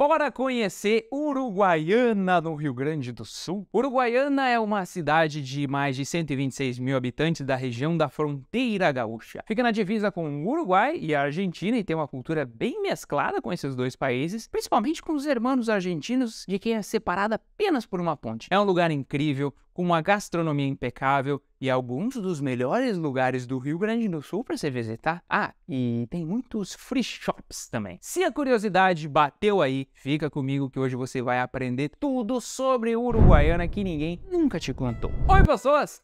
Bora conhecer Uruguaiana, no Rio Grande do Sul. Uruguaiana é uma cidade de mais de 126 mil habitantes da região da fronteira gaúcha. Fica na divisa com o Uruguai e a Argentina e tem uma cultura bem mesclada com esses dois países, principalmente com os hermanos argentinos, de quem é separada apenas por uma ponte. É um lugar incrível, com uma gastronomia impecável e alguns dos melhores lugares do Rio Grande do Sul para se visitar. Ah, e tem muitos free shops também. Se a curiosidade bateu aí, fica comigo que hoje você vai aprender tudo sobre Uruguaiana que ninguém nunca te contou. Oi, pessoas!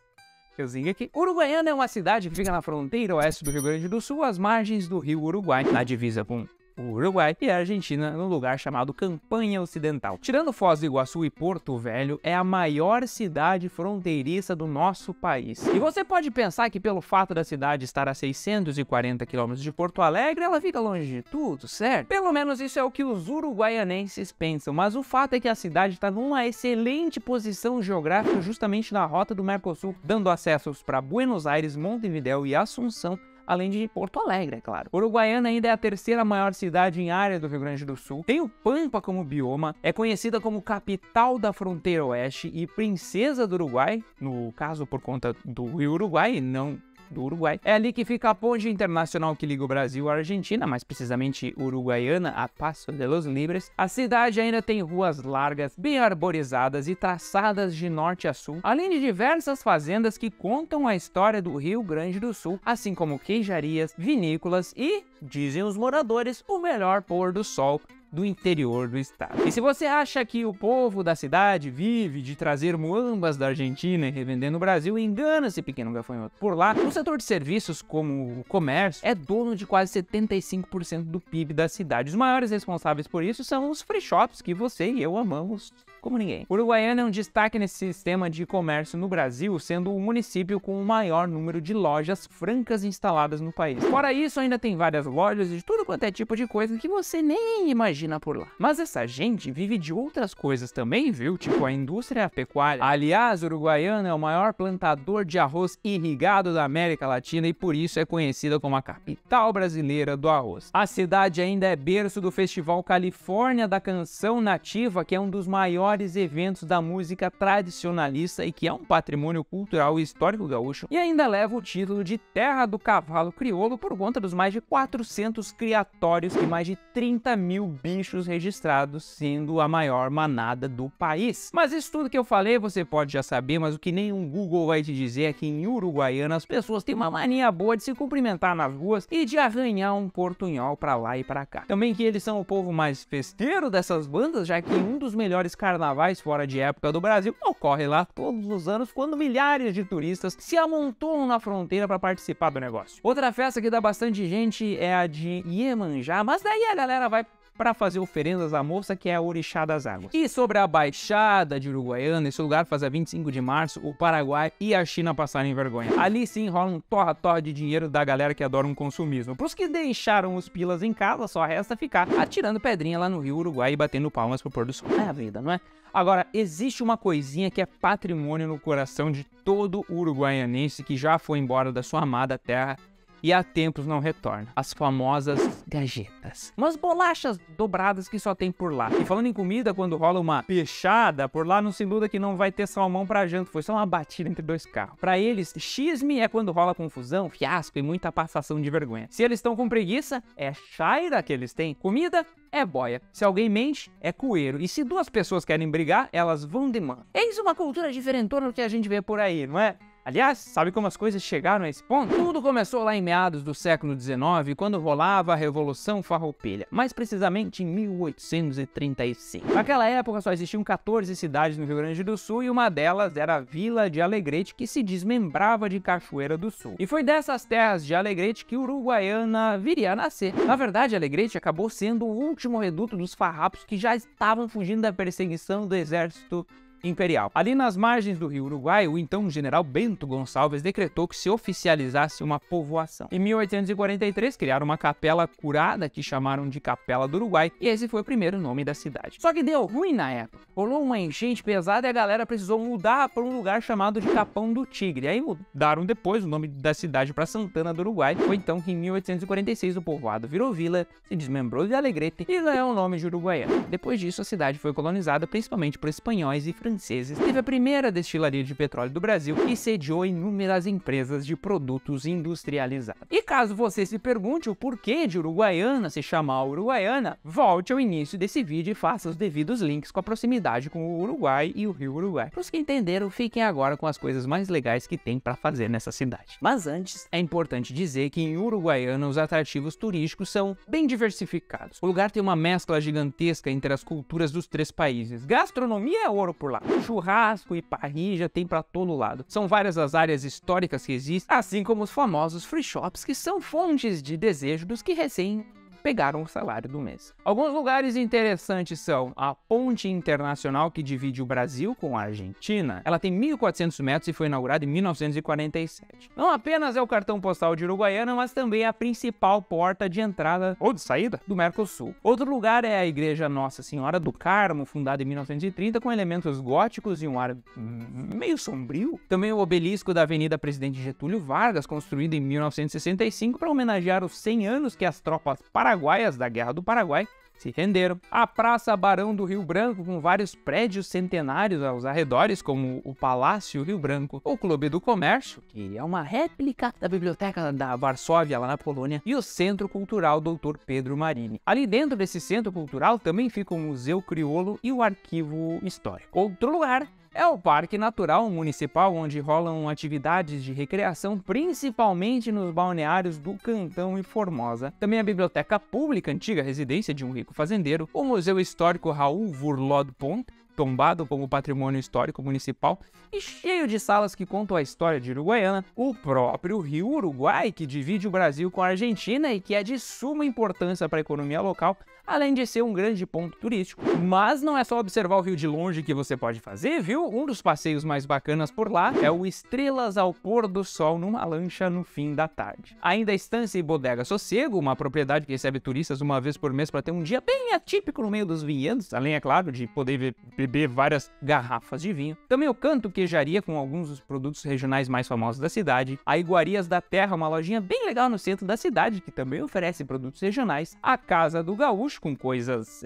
Euzinho aqui. Uruguaiana é uma cidade que fica na fronteira oeste do Rio Grande do Sul, às margens do rio Uruguai, na divisa com o Uruguai e a Argentina, num lugar chamado Campanha Ocidental. Tirando Foz do Iguaçu e Porto Velho, é a maior cidade fronteiriça do nosso país. E você pode pensar que pelo fato da cidade estar a 640 km de Porto Alegre, ela fica longe de tudo, certo? Pelo menos isso é o que os uruguaianenses pensam, mas o fato é que a cidade está numa excelente posição geográfica justamente na rota do Mercosul, dando acessos para Buenos Aires, Montevidéu e Assunção, além de Porto Alegre, é claro. Uruguaiana ainda é a terceira maior cidade em área do Rio Grande do Sul, tem o Pampa como bioma, é conhecida como capital da fronteira oeste e princesa do Uruguai, no caso por conta do Rio Uruguai e não do Uruguai. É ali que fica a ponte internacional que liga o Brasil à Argentina, mais precisamente Uruguaiana a Paso de los Libres. A cidade ainda tem ruas largas, bem arborizadas e traçadas de norte a sul, além de diversas fazendas que contam a história do Rio Grande do Sul, assim como queijarias, vinícolas e, dizem os moradores, o melhor pôr do sol do interior do estado. E se você acha que o povo da cidade vive de trazer muambas da Argentina e revender no Brasil, engana-se, pequeno gafanhoto. Por lá, o setor de serviços, como o comércio, é dono de quase 75% do PIB da cidade. Os maiores responsáveis por isso são os free shops que você e eu amamos como ninguém. Uruguaiana é um destaque nesse sistema de comércio no Brasil, sendo o município com o maior número de lojas francas instaladas no país. Fora isso, ainda tem várias lojas de tudo quanto é tipo de coisa que você nem imagina por lá. Mas essa gente vive de outras coisas também, viu? Tipo a indústria pecuária. Aliás, Uruguaiana é o maior plantador de arroz irrigado da América Latina e por isso é conhecida como a capital brasileira do arroz. A cidade ainda é berço do Festival Califórnia da Canção Nativa, que é um dos maiores eventos da música tradicionalista e que é um patrimônio cultural e histórico gaúcho, e ainda leva o título de Terra do Cavalo Crioulo por conta dos mais de 400 criatórios e mais de 30 mil bichos registrados, sendo a maior manada do país. Mas isso tudo que eu falei você pode já saber, mas o que nem um Google vai te dizer é que em Uruguaiana as pessoas têm uma mania boa de se cumprimentar nas ruas e de arranhar um portunhol pra lá e pra cá. Também que eles são o povo mais festeiro dessas bandas, já que um dos melhores carnavais fora de época do Brasil ocorre lá todos os anos, quando milhares de turistas se amontoam na fronteira para participar do negócio. Outra festa que dá bastante gente é a de Iemanjá, mas daí a galera vai para fazer oferendas à moça, que é a Orixá das Águas. E sobre a Baixada de Uruguaiana, esse lugar faz a 25 de março o Paraguai e a China passarem vergonha. Ali sim rola um torra-torra de dinheiro da galera que adora um consumismo. Pros que deixaram os pilas em casa, só resta ficar atirando pedrinha lá no Rio Uruguai e batendo palmas pro pôr do sol. É a vida, não é? Agora, existe uma coisinha que é patrimônio no coração de todo uruguaianense que já foi embora da sua amada terra e há tempos não retorna. As famosas gajetas. Umas bolachas dobradas que só tem por lá. E falando em comida, quando rola uma peixada, por lá não se iluda que não vai ter salmão pra janta. Foi só uma batida entre dois carros. Pra eles, xisme é quando rola confusão, fiasco e muita passação de vergonha. Se eles estão com preguiça, é chaira que eles têm. Comida é boia. Se alguém mente, é coeiro. E se duas pessoas querem brigar, elas vão de mão. Eis uma cultura diferentona do que a gente vê por aí, não é? Aliás, sabe como as coisas chegaram a esse ponto? Tudo começou lá em meados do século XIX, quando rolava a Revolução Farroupilha, mais precisamente em 1835. Naquela época só existiam 14 cidades no Rio Grande do Sul e uma delas era a Vila de Alegrete, que se desmembrava de Cachoeira do Sul. E foi dessas terras de Alegrete que Uruguaiana viria a nascer. Na verdade, Alegrete acabou sendo o último reduto dos farrapos que já estavam fugindo da perseguição do exército imperial. Ali nas margens do rio Uruguai, o então general Bento Gonçalves decretou que se oficializasse uma povoação. Em 1843, criaram uma capela curada que chamaram de Capela do Uruguai, e esse foi o primeiro nome da cidade. Só que deu ruim na época. Rolou uma enchente pesada e a galera precisou mudar para um lugar chamado de Capão do Tigre. Aí mudaram depois o nome da cidade para Santana do Uruguai. Foi então que em 1846 o povoado virou vila, se desmembrou de Alegrete e ganhou o nome de Uruguaiana. Depois disso, a cidade foi colonizada principalmente por espanhóis e franceses. Teve a primeira destilaria de petróleo do Brasil e sediou inúmeras empresas de produtos industrializados. E caso você se pergunte o porquê de Uruguaiana se chamar Uruguaiana, volte ao início desse vídeo e faça os devidos links com a proximidade com o Uruguai e o rio Uruguai. Para os que entenderam, fiquem agora com as coisas mais legais que tem para fazer nessa cidade. Mas antes, é importante dizer que em Uruguaiana os atrativos turísticos são bem diversificados. O lugar tem uma mescla gigantesca entre as culturas dos 3 países. Gastronomia é ouro por lá. Churrasco e parrilla tem para todo lado. São várias as áreas históricas que existem, assim como os famosos free shops, que são fontes de desejo dos que recém pegaram o salário do mês. Alguns lugares interessantes são a Ponte Internacional que divide o Brasil com a Argentina. Ela tem 1.400 metros e foi inaugurada em 1947. Não apenas é o cartão postal de Uruguaiana, mas também é a principal porta de entrada ou de saída do Mercosul. Outro lugar é a Igreja Nossa Senhora do Carmo, fundada em 1930 com elementos góticos e um ar meio sombrio. Também o obelisco da Avenida Presidente Getúlio Vargas, construído em 1965 para homenagear os 100 anos que as tropas paraguaias da Guerra do Paraguai se renderam. A Praça Barão do Rio Branco, com vários prédios centenários aos arredores, como o Palácio Rio Branco, o Clube do Comércio, que é uma réplica da Biblioteca da Varsóvia, lá na Polônia, e o Centro Cultural Dr. Pedro Marini. Ali dentro desse centro cultural também fica o Museu Crioulo e o Arquivo Histórico. Outro lugar é o Parque Natural Municipal, onde rolam atividades de recreação, principalmente nos balneários do Cantão e Formosa. Também a Biblioteca Pública, antiga residência de um rico fazendeiro, o Museu Histórico Raul Vurlod Pont, tombado como patrimônio histórico municipal e cheio de salas que contam a história de Uruguaiana, o próprio rio Uruguai, que divide o Brasil com a Argentina e que é de suma importância para a economia local, além de ser um grande ponto turístico. Mas não é só observar o rio de longe que você pode fazer, viu? Um dos passeios mais bacanas por lá é o Estrelas ao Pôr do Sol numa lancha no fim da tarde. Ainda a Estância e Bodega Sossego, uma propriedade que recebe turistas uma vez por mês para ter um dia bem atípico no meio dos vinhedos, além, é claro, de poder beber várias garrafas de vinho. Também o Canto Queijaria, com alguns dos produtos regionais mais famosos da cidade. A Iguarias da Terra, uma lojinha bem legal no centro da cidade, que também oferece produtos regionais. A Casa do Gaúcho, com coisas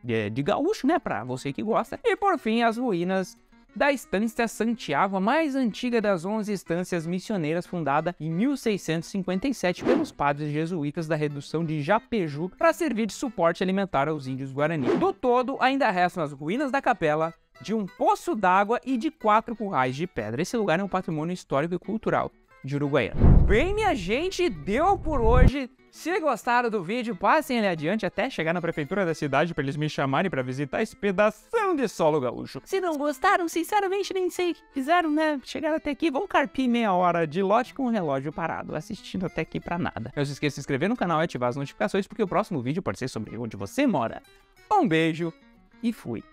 de gaúcho, né, pra você que gosta. E por fim, as ruínas da Estância Santiago, a mais antiga das 11 estâncias missioneiras, fundada em 1657 pelos padres jesuítas da redução de Japeju para servir de suporte alimentar aos índios Guarani. Do todo, ainda restam as ruínas da capela, de um poço d'água e de 4 currais de pedra. Esse lugar é um patrimônio histórico e cultural de Uruguaiana. Bem, minha gente, deu por hoje. Se gostaram do vídeo, passem ele adiante até chegar na prefeitura da cidade para eles me chamarem para visitar esse pedação de solo gaúcho. Se não gostaram, sinceramente nem sei o que fizeram, né? Chegaram até aqui, vão carpir meia hora de lote com o relógio parado, assistindo até aqui pra nada. Não se esqueça de se inscrever no canal e ativar as notificações, porque o próximo vídeo pode ser sobre onde você mora. Um beijo e fui!